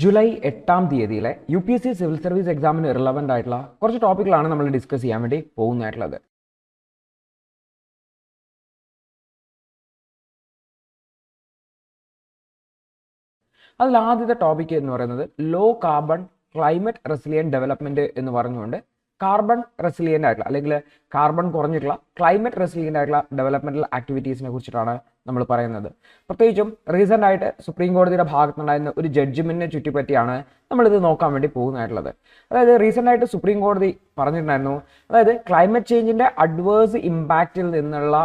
July 8-ാം തീയതിയിലെ UPSC civil service എക്സാമിന് relevant ആയിട്ടുള്ള കുറച്ച് ടോപ്പിക്കുകളാണ് നമ്മൾ ഡിസ്കസ് ചെയ്യാൻ വേണ്ടി പോകുന്നതായിട്ടുള്ളത്. അതിൽ ആദ്യത്തെ ടോപ്പിക് എന്ന് പറയുന്നത് low carbon climate resilient development എന്ന് പറഞ്ഞുകൊണ്ട് കാർബൺ റെസിലിയൻ്റ് ആയിട്ടുള്ള അല്ലെങ്കിൽ കാർബൺ കുറഞ്ഞിട്ടുള്ള ക്ലൈമറ്റ് റെസിലിയൻ്റ് ആയിട്ടുള്ള ഡെവലപ്മെൻറ്റൽ ആക്ടിവിറ്റീസിനെ കുറിച്ചിട്ടാണ് നമ്മൾ പറയുന്നത്. പ്രത്യേകിച്ചും റീസെൻ്റ് ആയിട്ട് സുപ്രീം കോടതിയുടെ ഭാഗത്തുനിന്നുണ്ടായിരുന്ന ഒരു ജഡ്ജ്മെൻറ്റിനെ ചുറ്റിപ്പറ്റിയാണ് നമ്മളിത് നോക്കാൻ വേണ്ടി പോകുന്നതായിട്ടുള്ളത്. അതായത് റീസെൻ്റ് ആയിട്ട് സുപ്രീം കോടതി പറഞ്ഞിട്ടുണ്ടായിരുന്നു, അതായത് ക്ലൈമറ്റ് ചേഞ്ചിൻ്റെ അഡ്വേഴ്സ് ഇമ്പാക്റ്റിൽ നിന്നുള്ള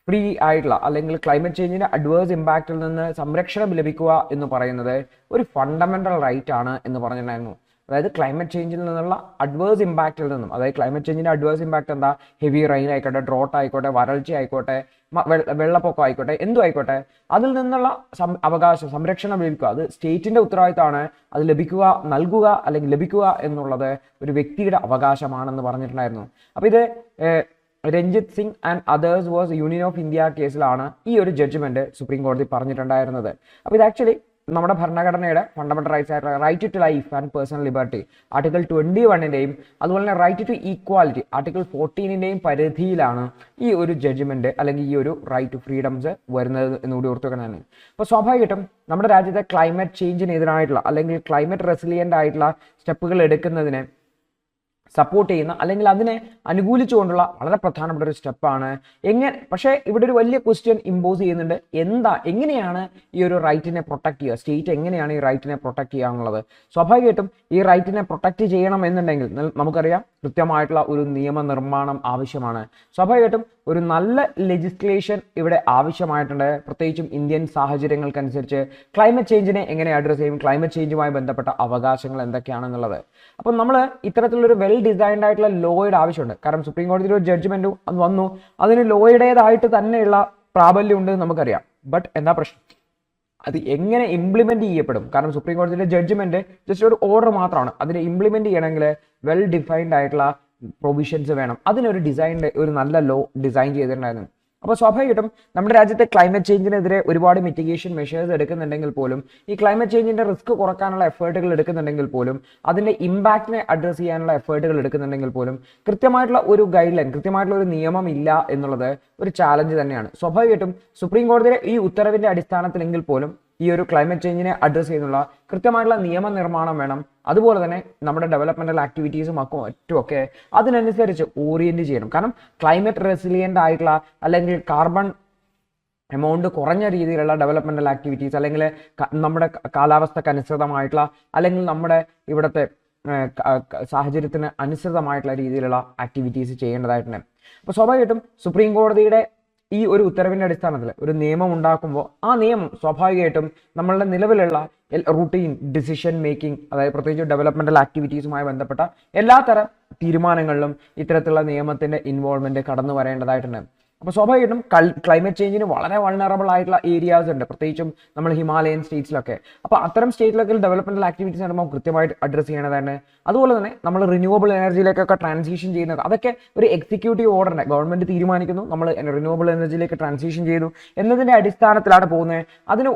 ഫ്രീ ആയിട്ടുള്ള അല്ലെങ്കിൽ ക്ലൈമറ്റ് ചേഞ്ചിൻ്റെ അഡ്വേഴ്സ് ഇമ്പാക്റ്റിൽ നിന്ന് സംരക്ഷണം ലഭിക്കുക എന്ന് പറയുന്നത് ഒരു ഫണ്ടമെൻ്റൽ റൈറ്റ് ആണ് എന്ന് പറഞ്ഞിട്ടുണ്ടായിരുന്നു. അതായത് ക്ലൈമറ്റ് ചേഞ്ചിൽ നിന്നുള്ള അഡ്വേഴ്സ് ഇമ്പാക്റ്റിൽ നിന്നും, അതായത് ക്ലൈമറ്റ് ചേഞ്ചിൻ്റെ അഡ്വേഴ്സ് ഇമ്പാക്റ്റ് എന്താ, ഹെവി റെയിൻ ആയിക്കോട്ടെ, ഡ്രോട്ട് ആയിക്കോട്ടെ, വരൾച്ച ആയിക്കോട്ടെ, വെള്ളപ്പൊക്കം ആയിക്കോട്ടെ, എന്തും ആയിക്കോട്ടെ, അതിൽ നിന്നുള്ള സംരക്ഷണം ലഭിക്കുക അത് സ്റ്റേറ്റിൻ്റെ ഉത്തരവാദിത്തമാണ്. അത് നൽകുക അല്ലെങ്കിൽ ലഭിക്കുക എന്നുള്ളത് ഒരു വ്യക്തിയുടെ അവകാശമാണെന്ന് പറഞ്ഞിട്ടുണ്ടായിരുന്നു. അപ്പോൾ ഇത് Ranjith Singh and others versus union of India കേസിലാണ് ഈ ഒരു ജഡ്ജ്മെന്റ് സുപ്രീം കോടതി പറഞ്ഞിട്ടുണ്ടായിരുന്നത്. അപ്പോൾ ഇത് ആക്ച്വലി നമ്മുടെ ഭരണഘടനയുടെ ഫണ്ടമെന്റൽ റൈറ്റ്സ് ആയിട്ടുള്ള right to life and personal liberty article 21-ൻ്റെയും അതുപോലെ തന്നെ റൈറ്റ് ടു ഈക്വാലിറ്റി ആർട്ടിക്കിൾ 14-ൻ്റെയും പരിധിയിലാണ് ഈ ഒരു ജഡ്ജ്മെന്റ് അല്ലെങ്കിൽ ഈ ഒരു റൈറ്റ് ടു ഫ്രീഡംസ് വരുന്നത് എന്നുകൂടി ഓർത്തു വെക്കണമെന്ന്. അപ്പോൾ സ്വാഭാവികമായിട്ടും നമ്മുടെ രാജ്യത്തെ ക്ലൈമറ്റ് ചേഞ്ചിനെതിരായിട്ടുള്ള അല്ലെങ്കിൽ ക്ലൈമറ്റ് റെസിലിയൻ്റ് ആയിട്ടുള്ള സ്റ്റെപ്പുകൾ എടുക്കുന്നതിന് സപ്പോർട്ട് ചെയ്യുന്ന അല്ലെങ്കിൽ അതിനെ അനുകൂലിച്ചുകൊണ്ടുള്ള വളരെ പ്രധാനപ്പെട്ട ഒരു സ്റ്റെപ്പാണ്. പക്ഷേ ഇവിടെ ഒരു വലിയ ക്വസ്റ്റ്യൻ ഇമ്പോസ് ചെയ്യുന്നുണ്ട്, എങ്ങനെയാണ് ഈ ഒരു റൈറ്റിനെ പ്രൊട്ടക്ട് ചെയ്യുക, സ്റ്റേറ്റ് എങ്ങനെയാണ് ഈ റൈറ്റിനെ പ്രൊട്ടക്ട് ചെയ്യുക എന്നുള്ളത്. സ്വാഭാവികമായിട്ടും ഈ റൈറ്റിനെ പ്രൊട്ടക്ട് ചെയ്യണം എന്നുണ്ടെങ്കിൽ നമുക്കറിയാം കൃത്യമായിട്ടുള്ള ഒരു നിയമനിർമ്മാണം ആവശ്യമാണ്. സ്വാഭാവികമായിട്ടും ഒരു നല്ല ലെജിസ്ലേഷൻ ഇവിടെ ആവശ്യമായിട്ടുണ്ട്. പ്രത്യേകിച്ചും ഇന്ത്യൻ സാഹചര്യങ്ങൾക്കനുസരിച്ച് ക്ലൈമറ്റ് ചേഞ്ചിനെ എങ്ങനെ അഡ്രസ് ചെയ്യും, ക്ലൈമറ്റ് ചേഞ്ചുമായി ബന്ധപ്പെട്ട അവകാശങ്ങൾ എന്തൊക്കെയാണെന്നുള്ളത്. അപ്പം നമ്മൾ ഇത്തരത്തിലൊരു വെൽ ഡിസൈൻഡ് ആയിട്ടുള്ള ലോയുടെ ആവശ്യമുണ്ട്. കാരണം സുപ്രീം കോടതിയുടെ ഒരു ജഡ്ജ്മെന്റ് വന്നു, അതിന് ലോയുടേതായിട്ട് തന്നെയുള്ള പ്രാബല്യം ഉണ്ട് നമുക്കറിയാം. ബട്ട് എന്താ പ്രശ്നം, അത് എങ്ങനെ ഇംപ്ലിമെന്റ് ചെയ്യപ്പെടും? കാരണം സുപ്രീം കോടതിയുടെ ജഡ്ജ്മെന്റ് ജസ്റ്റ് ഒരു ഓർഡർ മാത്രമാണ്. അതിനെ ഇംപ്ലിമെന്റ് ചെയ്യണമെങ്കിൽ വെൽ ഡിഫൈൻഡ് ആയിട്ടുള്ള പ്രൊവിഷൻസ് വേണം. അതിനൊരു ഒരു നല്ല ലോ ഡിസൈൻ ചെയ്തിട്ടുണ്ടായിരുന്നു. അപ്പോൾ സ്വാഭാവികമായിട്ടും നമ്മുടെ രാജ്യത്തെ ക്ലൈമറ്റ് ചേഞ്ചിനെതിരെ ഒരുപാട് മിറ്റിഗേഷൻ മെഷേഴ്സ് എടുക്കുന്നുണ്ടെങ്കിൽ പോലും, ഈ ക്ലൈമറ്റ് ചേഞ്ചിന്റെ റിസ്ക് കുറക്കാനുള്ള എഫേർട്ടുകൾ എടുക്കുന്നുണ്ടെങ്കിൽ പോലും, അതിന്റെ ഇമ്പാക്റ്റിനെ അഡ്രസ് ചെയ്യാനുള്ള എഫേർട്ടുകൾ എടുക്കുന്നുണ്ടെങ്കിൽ പോലും കൃത്യമായിട്ടുള്ള ഒരു ഗൈഡ് ലൈൻ, കൃത്യമായിട്ടുള്ള ഒരു നിയമം ഇല്ല എന്നുള്ളത് ഒരു ചാലഞ്ച് തന്നെയാണ്. സ്വാഭാവികമായിട്ടും സുപ്രീം കോടതിയുടെ ഈ ഉത്തരവിന്റെ അടിസ്ഥാനത്തിലെങ്കിൽ പോലും ഈ ഒരു ക്ലൈമറ്റ് ചേഞ്ചിനെ അഡ്രസ് ചെയ്യുന്നുള്ള കൃത്യമായിട്ടുള്ള നിയമനിർമ്മാണം വേണം. അതുപോലെ തന്നെ നമ്മുടെ ഡെവലപ്മെന്റൽ ആക്ടിവിറ്റീസും മറ്റുമൊക്കെ അതിനനുസരിച്ച് ഓറിയന്റ് ചെയ്യണം. കാരണം ക്ലൈമറ്റ് റെസിലിയൻ്റ് ആയിട്ടുള്ള അല്ലെങ്കിൽ കാർബൺ എമൗണ്ട് കുറഞ്ഞ രീതിയിലുള്ള ഡെവലപ്മെന്റൽ ആക്ടിവിറ്റീസ് അല്ലെങ്കിൽ നമ്മുടെ കാലാവസ്ഥക്ക് അനുസൃതമായിട്ടുള്ള അല്ലെങ്കിൽ നമ്മുടെ ഇവിടുത്തെ സാഹചര്യത്തിന് അനുസൃതമായിട്ടുള്ള രീതിയിലുള്ള ആക്ടിവിറ്റീസ് ചെയ്യേണ്ടതായിട്ടുണ്ട്. അപ്പോൾ സ്വാഭാവികമായിട്ടും സുപ്രീം കോടതിയുടെ ഈ ഒരു ഉത്തരവിൻ്റെ അടിസ്ഥാനത്തിൽ ഒരു നിയമം ഉണ്ടാക്കുമ്പോൾ ആ നിയമം സ്വാഭാവികമായിട്ടും നമ്മളുടെ നിലവിലുള്ള റൂട്ടീൻ ഡിസിഷൻ മേക്കിംഗ്, അതായത് പ്രത്യേകിച്ച് ഡെവലപ്മെന്റൽ ആക്ടിവിറ്റീസുമായി ബന്ധപ്പെട്ട എല്ലാത്തരം തീരുമാനങ്ങളിലും ഇത്തരത്തിലുള്ള നിയമത്തിന്റെ ഇൻവോൾവ്മെന്റ് കടന്നു വരേണ്ടതായിട്ടുണ്ട്. അപ്പോൾ സ്വാഭാവികമായിട്ടും ക്ലൈമറ്റ് ചേഞ്ചിന് വളരെ വൾണറബിൾ ആയിട്ടുള്ള ഏരിയാസ് ഉണ്ട്, പ്രത്യേകിച്ചും നമ്മൾ ഹിമാലയൻ സ്റ്റേറ്റ്സിലൊക്കെ. അപ്പോൾ അത്തരം സ്റ്റേറ്റിലൊക്കെ ഡെവലപ്മെന്റൽ ആക്ടിവിറ്റീസ് വരുമ്പോൾ കൃത്യമായിട്ട് അഡ്രസ് ചെയ്യേണ്ടതാണ്. അതുപോലെ തന്നെ നമ്മൾ റിന്യൂവബിൾ എനർജിയിലേക്കൊക്കെ ട്രാൻസിഷൻ ചെയ്യുന്നത്, അതൊക്കെ ഒരു എക്സിക്യൂട്ടീവ് ഓർഡറിനെ ഗവൺമെന്റ് തീരുമാനിക്കുന്നു, നമ്മൾ റിന്യൂവബിൾ എനർജിയിലേക്ക് ട്രാൻസിഷൻ ചെയ്തു എന്നതിന്റെ അടിസ്ഥാനത്തിലാണ് പോകുന്നത്. അതിന്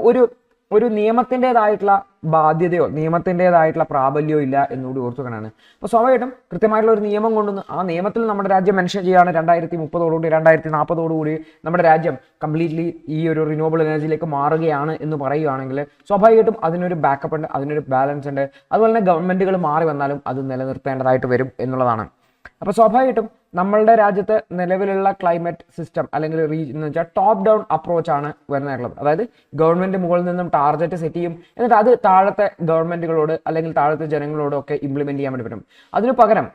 ഒരു നിയമത്തിൻ്റെതായിട്ടുള്ള ബാധ്യതയോ നിയമത്തിൻ്റെതായിട്ടുള്ള പ്രാബല്യമോ ഇല്ല എന്നുകൂടി ഓർത്തുകൊണ്ടാണ്. അപ്പോൾ സ്വാഭാവികമായിട്ടും കൃത്യമായിട്ടുള്ള ഒരു നിയമം കൊണ്ടുവന്ന് ആ നിയമത്തിൽ നമ്മുടെ രാജ്യം മെൻഷൻ ചെയ്യുകയാണ് 2030 2040 നമ്മുടെ രാജ്യം കംപ്ലീറ്റ്ലി ഈ ഒരു റിന്യൂവബിൾ എനർജിയിലേക്ക് മാറുകയാണ് എന്ന് പറയുകയാണെങ്കിൽ സ്വാഭാവികമായിട്ടും അതിനൊരു ബാക്കപ്പ് ഉണ്ട്, അതിനൊരു ബാലൻസ് ഉണ്ട്. അതുപോലെ തന്നെ ഗവൺമെന്റുകൾ മാറി വന്നാലും അത് നിലനിർത്തേണ്ടതായിട്ട് വരും എന്നുള്ളതാണ്. അപ്പോൾ സ്വാഭാവികമായിട്ടും നമ്മളുടെ രാജ്യത്ത് നിലവിലുള്ള ക്ലൈമറ്റ് സിസ്റ്റം അല്ലെങ്കിൽ എന്ന് വെച്ചാൽ ടോപ്പ് ഡൗൺ അപ്രോച്ച് ആണ് വരുന്നതായിട്ടുള്ളത്. അതായത് ഗവൺമെന്റ് മുകളിൽ നിന്നും ടാർഗറ്റ് സെറ്റ് ചെയ്യും, എന്നിട്ട് അത് താഴത്തെ ഗവൺമെന്റുകളോട് അല്ലെങ്കിൽ താഴത്തെ ജനങ്ങളോടും ഒക്കെ ഇംപ്ലിമെന്റ് ചെയ്യാൻ വേണ്ടി പറ്റും. അതിനു പകരം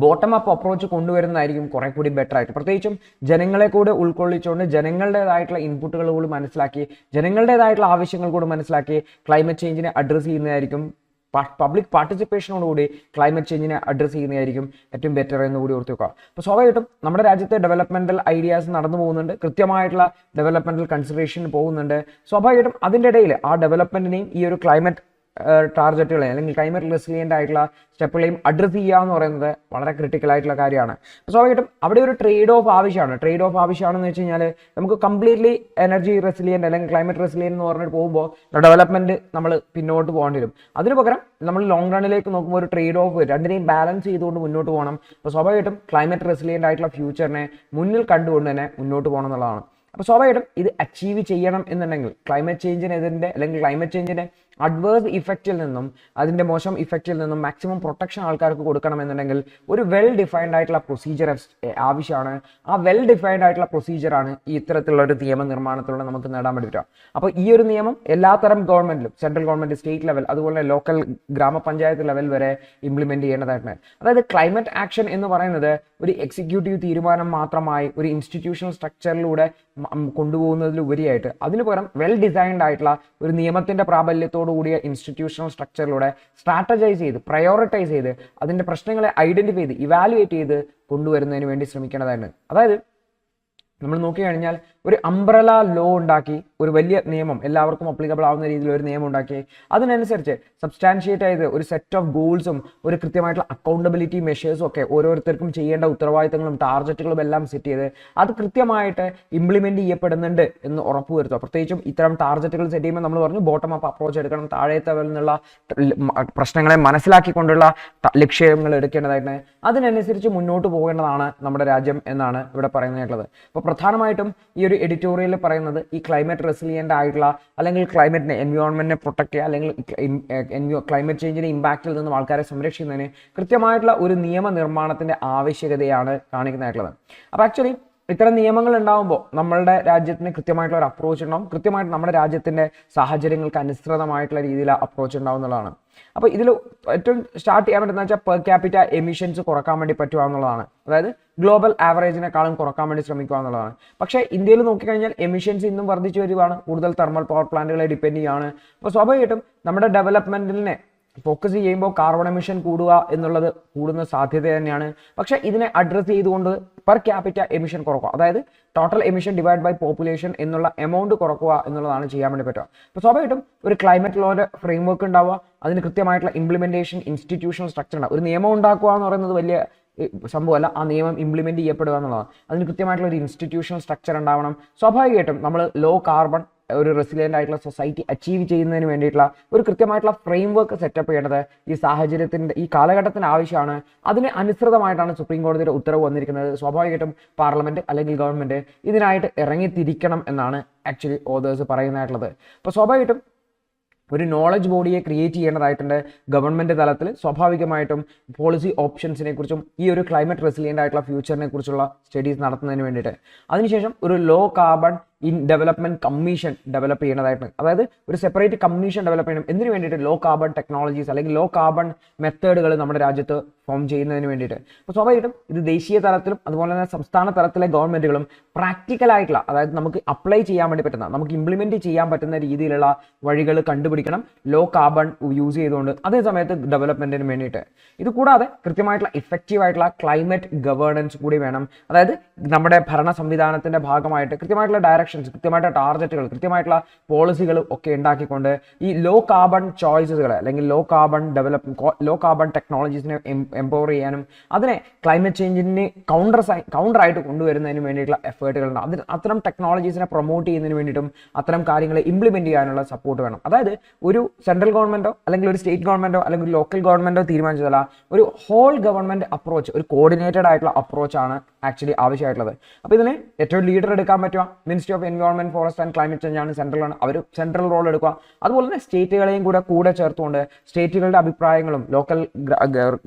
ബോട്ടം അപ്പ് അപ്രോച്ച് കൊണ്ടുവരുന്നതായിരിക്കും കുറെ കൂടി ബെറ്റർ ആയിട്ട്. പ്രത്യേകിച്ചും ജനങ്ങളെ കൂടെ ഉൾക്കൊള്ളിച്ചുകൊണ്ട് ജനങ്ങളുടേതായിട്ടുള്ള ഇൻപുട്ടുകൾ കൂടി മനസ്സിലാക്കി, ജനങ്ങളുടേതായിട്ടുള്ള ആവശ്യങ്ങൾ കൂടി മനസ്സിലാക്കി ക്ലൈമറ്റ് ചേഞ്ചിനെ അഡ്രസ് ചെയ്യുന്നതായിരിക്കും, പബ്ലിക് പാർട്ടിസിപ്പേഷനോടുകൂടി ക്ലൈമറ്റ് ചേഞ്ചിനെ അഡ്രസ് ചെയ്യുന്നതായിരിക്കും ഏറ്റവും ബെറ്റർ എന്ന് കൂടി ഓർത്ത് വെക്കുക. അപ്പോൾ സ്വാഭാവികമായിട്ടും നമ്മുടെ രാജ്യത്തെ ഡെവലപ്മെന്റൽ ഐഡിയാസ് നടന്നു പോകുന്നുണ്ട്, കൃത്യമായിട്ടുള്ള ഡെവലപ്മെന്റൽ കൺസിഡറേഷൻ പോകുന്നുണ്ട്. സ്വാഭാവികമായിട്ടും അതിൻ്റെ ഇടയിൽ ആ ഡെവലപ്മെന്റിനെയും ഈ ഒരു ക്ലൈമറ്റ് ടാർഗറ്റുകളെ അല്ലെങ്കിൽ ക്ലൈമറ്റ് റെസിലിയൻ്റ് ആയിട്ടുള്ള സ്റ്റെപ്പുകളെയും അഡ്രസ്സ് ചെയ്യുക എന്ന് പറയുന്നത് വളരെ ക്രിട്ടിക്കൽ ആയിട്ടുള്ള കാര്യമാണ്. സ്വാഭാവികമായിട്ടും അവിടെ ഒരു ട്രേഡ് ഓഫ് ആവശ്യമാണ്. ട്രേഡ് ഓഫ് ആവശ്യമാണെന്ന് വെച്ച് കഴിഞ്ഞാൽ നമുക്ക് കംപ്ലീറ്റ്ലി എനർജി റെസിലിയൻ്റ് അല്ലെങ്കിൽ ക്ലൈമറ്റ് റെസിലിയൻ്റ് എന്ന് പറഞ്ഞിട്ട് പോകുമ്പോൾ ഡെവലപ്മെന്റ് നമ്മൾ പിന്നോട്ട് പോകേണ്ടി വരും. അതിന് പകരം നമ്മൾ ലോങ് റണ്ണിലേക്ക് നോക്കുമ്പോൾ ഒരു ട്രേഡ് ഓഫ് രണ്ടിനെയും ബാലൻസ് ചെയ്തുകൊണ്ട് മുന്നോട്ട് പോകണം. അപ്പോൾ സ്വാഭാവികമായിട്ടും ക്ലൈമറ്റ് റെസിലിയൻ്റ് ആയിട്ടുള്ള ഫ്യൂച്ചറിനെ മുന്നിൽ കണ്ടുകൊണ്ട് തന്നെ മുന്നോട്ട് പോകണം എന്നുള്ളതാണ്. അപ്പോൾ സ്വാഭാവികമായിട്ടും ഇത് അച്ചീവ് ചെയ്യണം എന്നുണ്ടെങ്കിൽ ക്ലൈമറ്റ് ചേഞ്ചിനെതിരെ അല്ലെങ്കിൽ ക്ലൈമറ്റ് ചേഞ്ചിന്റെ അഡ്വേഴ്സ് ഇഫക്റ്റിൽ നിന്നും അതിന്റെ മോശം ഇഫക്റ്റിൽ നിന്നും മാക്സിമം പ്രൊട്ടക്ഷൻ ആൾക്കാർക്ക് കൊടുക്കണമെന്നുണ്ടെങ്കിൽ ഒരു വെൽ ഡിഫൈൻഡ് ആയിട്ടുള്ള പ്രൊസീജിയർ ആവശ്യമാണ്. ആ വെൽ ഡിഫൈൻഡ് ആയിട്ടുള്ള പ്രൊസീജിയറാണ് ഈ ഇത്തരത്തിലുള്ള ഒരു നിയമനിർമ്മാണത്തിലൂടെ നമുക്ക് നേടാൻ വേണ്ടി പറ്റുക. അപ്പോൾ ഈ ഒരു നിയമം എല്ലാത്തരം ഗവൺമെന്റിലും സെൻട്രൽ ഗവൺമെന്റ്, സ്റ്റേറ്റ് ലെവൽ, അതുപോലെ ലോക്കൽ ഗ്രാമപഞ്ചായത്ത് ലെവൽ വരെ ഇംപ്ലിമെന്റ് ചെയ്യേണ്ടതായിട്ടുണ്ട്. അതായത് ക്ലൈമറ്റ് ആക്ഷൻ എന്ന് പറയുന്നത് ഒരു എക്സിക്യൂട്ടീവ് തീരുമാനം മാത്രമായി ഒരു ഇൻസ്റ്റിറ്റ്യൂഷണൽ സ്ട്രക്ചറിലൂടെ കൊണ്ടുപോകുന്നതിലുപരിയായിട്ട് അതിന് പകരം വെൽ ഡിസൈൻഡ് ആയിട്ടുള്ള ഒരു നിയമത്തിന്റെ പ്രാബല്യത്തോടു കൂടിയ ഇൻസ്റ്റിറ്റ്യൂഷണൽ സ്ട്രക്ചറിലൂടെ സ്ട്രാറ്റജൈസ് ചെയ്ത് പ്രയോറിറ്റൈസ് ചെയ്ത് അതിന്റെ പ്രശ്നങ്ങളെ ഐഡന്റിഫൈ ചെയ്ത് ഇവാലുവേറ്റ് ചെയ്ത് കൊണ്ടുവരുന്നതിന് വേണ്ടി ശ്രമിക്കേണ്ടതാണ്. അതായത് നമ്മൾ നോക്കിക്കഴിഞ്ഞാൽ ഒരു അംബ്രല ലോ ഉണ്ടാക്കി ഒരു വലിയ നിയമം എല്ലാവർക്കും അപ്ലിക്കബിൾ ആവുന്ന രീതിയിൽ ഒരു നിയമം ഉണ്ടാക്കി അതിനനുസരിച്ച് സബ്സ്റ്റാൻഷിയേറ്റ് ചെയ്ത് ഒരു സെറ്റ് ഓഫ് ഗോൾസും ഒരു കൃത്യമായിട്ടുള്ള അക്കൗണ്ടബിലിറ്റി മെഷേഴ്സും ഒക്കെ ഓരോരുത്തർക്കും ചെയ്യേണ്ട ഉത്തരവാദിത്തങ്ങളും ടാർഗറ്റുകളും എല്ലാം സെറ്റ് ചെയ്ത് അത് കൃത്യമായിട്ട് ഇംപ്ലിമെന്റ് ചെയ്യപ്പെടുന്നുണ്ട് എന്ന് ഉറപ്പുവരുത്തുക. പ്രത്യേകിച്ചും ഇത്തരം ടാർഗറ്റുകൾ സെറ്റ് ചെയ്യുമ്പോൾ നമ്മൾ പറഞ്ഞു ബോട്ടം അപ്പ് അപ്രോച്ച് എടുക്കണം, താഴത്തെ ലെവലിൽ നിന്നുള്ള പ്രശ്നങ്ങളെ മനസ്സിലാക്കിക്കൊണ്ടുള്ള ലക്ഷ്യങ്ങൾ എടുക്കേണ്ടതായിട്ട് അതിനനുസരിച്ച് മുന്നോട്ട് പോകേണ്ടതാണ് നമ്മുടെ രാജ്യം എന്നാണ് ഇവിടെ പറയുന്നതായിട്ടുള്ളത്. അപ്പോൾ പ്രധാനമായിട്ടും ഈ ഒരു എഡിറ്റോറിയൽ പറയുന്നത് ഈ ക്ലൈമറ്റ് റെസിലിയൻ്റ് ആയിട്ടുള്ള അല്ലെങ്കിൽ ക്ലൈമറ്റിനെ എൻവയോൺമെന്റിനെ പ്രൊട്ടക്ട് ചെയ്യുക അല്ലെങ്കിൽ ക്ലൈമറ്റ് ചേഞ്ചിന്റെ ഇമ്പാക്റ്റിൽ നിന്നും ആൾക്കാരെ സംരക്ഷിക്കുന്നതിന് കൃത്യമായിട്ടുള്ള ഒരു നിയമനിർമ്മാണത്തിന്റെ ആവശ്യകതയാണ് കാണിക്കുന്നതായിട്ടുള്ളത്. അപ്പോൾ ആക്ച്വലി ഇത്തരം നിയമങ്ങൾ ഉണ്ടാകുമ്പോൾ നമ്മളുടെ രാജ്യത്തിന് കൃത്യമായിട്ടുള്ള ഒരു അപ്രോച്ച് ഉണ്ടാവും, കൃത്യമായിട്ട് നമ്മുടെ രാജ്യത്തിന്റെ സാഹചര്യങ്ങൾക്ക് അനുസൃതമായിട്ടുള്ള രീതിയിൽ അപ്രോച്ച് ഉണ്ടാവും എന്നുള്ളതാണ്. അപ്പോൾ ഇതിൽ ഏറ്റവും സ്റ്റാർട്ട് ചെയ്യാൻ പറ്റുന്ന വെച്ചാൽ പെർ ക്യാപിറ്റ എമിഷൻസ് കുറക്കാൻ വേണ്ടി പറ്റുക എന്നുള്ളതാണ്. അതായത് ഗ്ലോബൽ ആവറേജിനെക്കാളും കുറക്കാൻ വേണ്ടി ശ്രമിക്കുക എന്നുള്ളതാണ്. പക്ഷേ ഇന്ത്യയിൽ നോക്കിക്കഴിഞ്ഞാൽ എമിഷൻസ് ഇന്നും വർദ്ധിച്ചു വരികയാണ്, കൂടുതൽ തെർമൽ പവർ പ്ലാന്റുകളെ ഡിപ്പെൻഡ് ചെയ്യുകയാണ്. അപ്പോൾ സ്വാഭാവികമായിട്ടും നമ്മുടെ ഡെവലപ്മെന്റിനെ ഫോക്കസ് ചെയ്യുമ്പോൾ കാർബൺ എമിഷൻ കൂടുക എന്നുള്ളത് കൂടുന്ന സാധ്യത തന്നെയാണ്. പക്ഷെ ഇതിനെ അഡ്രസ്സ് ചെയ്തുകൊണ്ട് പെർ ക്യാപിറ്റ എമിഷൻ കുറക്കുക, അതായത് total emission divide by population എന്നുള്ള എമൗണ്ട് കുറക്കുക എന്നുള്ളതാണ് ചെയ്യാൻ വേണ്ടി പറ്റുക. അപ്പോൾ സ്വാഭാവികമായിട്ടും ഒരു ക്ലൈമറ്റ് ലോയുടെ ഫ്രെയിംവർക്ക് ഉണ്ടാവുക, അതിന് കൃത്യമായിട്ടുള്ള ഇംപ്ലിമെന്റേഷൻ ഇൻസ്റ്റിറ്റ്യൂഷണൽ സ്ട്രക്ചർ ഉണ്ടാവും. ഒരു നിയമം ഉണ്ടാക്കുക എന്ന് പറയുന്നത് വലിയ സംഭവമല്ല, ആ നിയമം ഇംപ്ലിമെന്റ് ചെയ്യപ്പെടുക എന്നുള്ളതാണ്. അതിന് കൃത്യമായിട്ടുള്ള ഒരു ഇൻസ്റ്റിറ്റ്യൂഷണൽ സ്ട്രക്ചർ ഉണ്ടാവണം. സ്വാഭാവികമായിട്ടും നമ്മൾ ലോ കാർബൺ ഒരു റെസിലിയൻ്റ് ആയിട്ടുള്ള സൊസൈറ്റി അച്ചീവ് ചെയ്യുന്നതിന് വേണ്ടിയിട്ടുള്ള ഒരു കൃത്യമായിട്ടുള്ള ഫ്രെയിംവർക്ക് സെറ്റപ്പ് ചെയ്യേണ്ടത് ഈ സാഹചര്യത്തിന്റെ ഈ കാലഘട്ടത്തിന് ആവശ്യമാണ്. അതിന് അനുസൃതമായിട്ടാണ് സുപ്രീം കോടതിയുടെ ഉത്തരവ് വന്നിരിക്കുന്നത്. സ്വാഭാവികമായിട്ടും പാർലമെന്റ് അല്ലെങ്കിൽ ഗവൺമെന്റ് ഇതിനായിട്ട് ഇറങ്ങിത്തിരിക്കണം എന്നാണ് ആക്ച്വലി ഓതേഴ്സ് പറയുന്നതായിട്ടുള്ളത്. അപ്പോൾ സ്വാഭാവികമായിട്ടും ഒരു നോളജ് ബോഡിയെ ക്രിയേറ്റ് ചെയ്യേണ്ടതായിട്ടുണ്ട് ഗവൺമെന്റ് തലത്തിൽ. സ്വാഭാവികമായിട്ടും പോളിസി ഓപ്ഷൻസിനെ കുറിച്ചും ഈ ഒരു ക്ലൈമറ്റ് റെസിലിയൻ്റ് ആയിട്ടുള്ള ഫ്യൂച്ചറിനെ കുറിച്ചുള്ള സ്റ്റഡീസ് നടത്തുന്നതിന് വേണ്ടിയിട്ട് അതിനുശേഷം ഒരു low carbon in development commission develop ചെയ്യേണ്ടതായിട്ടുണ്ട്. അതായത് ഒരു സെപ്പറേറ്റ് കമ്മീഷൻ ഡെവലപ്പ് ചെയ്യണം. എന്തിനു വേണ്ടിയിട്ട്? ലോ കാർബൺ ടെക്നോളജീസ് അല്ലെങ്കിൽ ലോ കാർബൺ മെത്തേഡുകൾ നമ്മുടെ രാജ്യത്ത് ഫോം ചെയ്യുന്നതിന് വേണ്ടിയിട്ട്. അപ്പോൾ സ്വാഭാവികമായിട്ടും ഇത് ദേശീയ തലത്തിലും അതുപോലെ തന്നെ സംസ്ഥാന തലത്തിലെ ഗവൺമെന്റുകളും പ്രാക്ടിക്കൽ ആയിട്ടുള്ള, അതായത് നമുക്ക് അപ്ലൈ ചെയ്യാൻ വേണ്ടി പറ്റുന്ന, നമുക്ക് ഇംപ്ലിമെന്റ് ചെയ്യാൻ പറ്റുന്ന രീതിയിലുള്ള വഴികൾ കണ്ടുപിടിക്കണം ലോ കാർബൺ യൂസ് ചെയ്തുകൊണ്ട്, അതേ സമയത്ത് ഡെവലപ്മെന്റിന് വേണ്ടിയിട്ട്. ഇത് കൂടാതെ കൃത്യമായിട്ടുള്ള ഇഫക്റ്റീവ് ആയിട്ടുള്ള ക്ലൈമറ്റ് ഗവേണൻസ് കൂടി വേണം. അതായത് നമ്മുടെ ഭരണ സംവിധാനത്തിന്റെ ഭാഗമായിട്ട് കൃത്യമായിട്ടുള്ള ഡയറക്ഷൻസ്, കൃത്യമായിട്ടുള്ള ടാർഗറ്റുകൾ, കൃത്യമായിട്ടുള്ള പോളിസികൾ ഒക്കെ ഉണ്ടാക്കിക്കൊണ്ട് ഈ ലോ കാർബൺ ചോയ്സുകൾ അല്ലെങ്കിൽ ലോ കാർബൺ ടെക്നോളജീസിനെ എംപവർ ചെയ്യാനും അതിനെ ക്ലൈമറ്റ് ചേഞ്ചിന് കൗണ്ടറായിട്ട് കൊണ്ടുവരുന്നതിന് വേണ്ടിയിട്ടുള്ള എഫേർട്ടുകൾ ഉണ്ട്. അത്തരം ടെക്നോളജീസിനെ പ്രൊമോട്ട് ചെയ്യുന്നതിന് വേണ്ടിയിട്ടും അത്തരം കാര്യങ്ങളെ ഇംപ്ലിമെന്റ് ചെയ്യാനുള്ള സപ്പോർട്ട് വേണം. അതായത് ഒരു സെൻട്രൽ ഗവൺമെന്റോ അല്ലെങ്കിൽ ഒരു സ്റ്റേറ്റ് ഗവൺമെന്റോ അല്ലെങ്കിൽ ഒരു ലോക്കൽ ഗവൺമെന്റോ തീരുമാനിച്ചതല്ല, ഒരു ഹോൾ ഗവൺമെന്റ് അപ്രോച്ച്, ഒരു കോർഡിനേറ്റഡ് ആയിട്ടുള്ള അപ്രോച്ചാണ് ആക്ച്വലി ആവശ്യമായിട്ടുള്ളത്. അപ്പോൾ ഇതിന് ഏറ്റവും ലീഡർ എടുക്കാൻ പറ്റുക ministry of environment, forest and climate change ആണ്, സെൻട്രലാണ്. അവർ സെൻട്രൽ റോൾ എടുക്കുക. അതുപോലെ തന്നെ സ്റ്റേറ്റുകളെയും കൂടെ ചേർത്തുകൊണ്ട് സ്റ്റേറ്റുകളുടെ അഭിപ്രായങ്ങളും ലോക്കൽ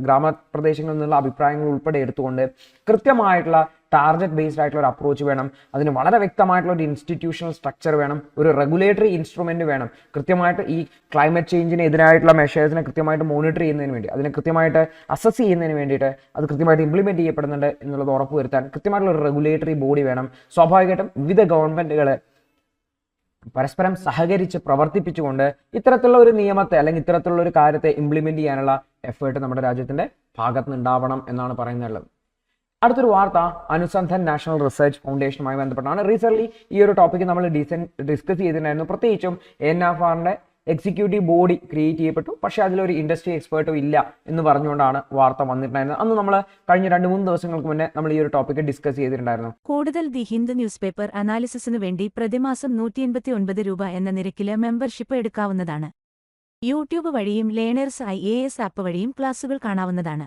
ഗ്രാമപ്രദേശങ്ങളിൽ നിന്നുള്ള അഭിപ്രായങ്ങൾ ഉൾപ്പെടെ എടുത്തുകൊണ്ട് കൃത്യമായിട്ടുള്ള ടാർഗറ്റ് ബേസ്ഡ് ആയിട്ടുള്ള ഒരു അപ്രോച്ച് വേണം. അതിന് വളരെ വ്യക്തമായിട്ടുള്ള ഒരു ഇൻസ്റ്റിറ്റ്യൂഷണൽ സ്ട്രക്ചർ വേണം, ഒരു റെഗുലേറ്ററി ഇൻസ്ട്രുമെന്റ് വേണം. കൃത്യമായിട്ട് ഈ ക്ലൈമറ്റ് ചേഞ്ചിന് എതിരായിട്ടുള്ള മെഷേഴ്സിനെ കൃത്യമായിട്ട് മോണിറ്റർ ചെയ്യുന്നതിന് വേണ്ടി, അതിനെ കൃത്യമായിട്ട് അസസ് ചെയ്യുന്നതിന് വേണ്ടിയിട്ട്, അത് കൃത്യമായിട്ട് ഇംപ്ലിമെന്റ് ചെയ്യപ്പെടുന്നുണ്ട് എന്നുള്ളത് ഉറപ്പുവരുത്താൻ കൃത്യമായിട്ടുള്ള ഒരു റെഗുലേറ്ററി ബോഡി വേണം. സ്വാഭാവികമായിട്ടും വിവിധ ഗവൺമെന്റുകളെ പരസ്പരം സഹകരിച്ച് പ്രവർത്തിപ്പിച്ചുകൊണ്ട് ഇത്തരത്തിലുള്ള ഒരു നിയമത്തെ അല്ലെങ്കിൽ ഇത്തരത്തിലുള്ള ഒരു കാര്യത്തെ ഇംപ്ലിമെന്റ് ചെയ്യാനുള്ള എഫേർട്ട് നമ്മുടെ രാജ്യത്തിന്റെ ഭാഗത്ത് നിന്നുണ്ടാവണം എന്നാണ് പറയുന്നത്. അടുത്തൊരു വാർത്ത അനുസന്ധാൻ നാഷണൽ റിസർച്ച് ഫൗണ്ടേഷനുമായി ബന്ധപ്പെട്ടാണ്. റീസെന്റ് ഈ ഒരു ടോപ്പിക്ക് നമ്മൾ ഡിസ്കസ് ചെയ്തിട്ടുണ്ടായിരുന്നു. പ്രത്യേകിച്ചും NFRന്റെ എക്സിക്യൂട്ടീവ് ബോഡി ക്രിയേറ്റ് ചെയ്യപ്പെട്ടു. പക്ഷേ അതിലൊരു ഇൻഡസ്ട്രി എക്സ്പേർട്ടും ഇല്ല എന്ന് പറഞ്ഞുകൊണ്ടാണ് വാർത്ത വന്നിട്ടുണ്ടായിരുന്നത്. അന്ന് നമ്മൾ കഴിഞ്ഞ 2-3 ദിവസങ്ങൾക്ക് മുന്നേ നമ്മൾ ഈ ഒരു ടോപ്പിക്ക് ഡിസ്കസ് ചെയ്തിട്ടുണ്ടായിരുന്നു. കൂടുതൽ ദി ഹിന്ദു ന്യൂസ് പേപ്പർ അനാലിസിസിനു വേണ്ടി പ്രതിമാസം 189 രൂപ എന്ന നിരക്കില് മെമ്പർഷിപ്പ് എടുക്കാവുന്നതാണ്. യൂട്യൂബ് വഴിയും ലേണേഴ്സ് IAS ആപ്പ് വഴിയും ക്ലാസുകൾ കാണാവുന്നതാണ്.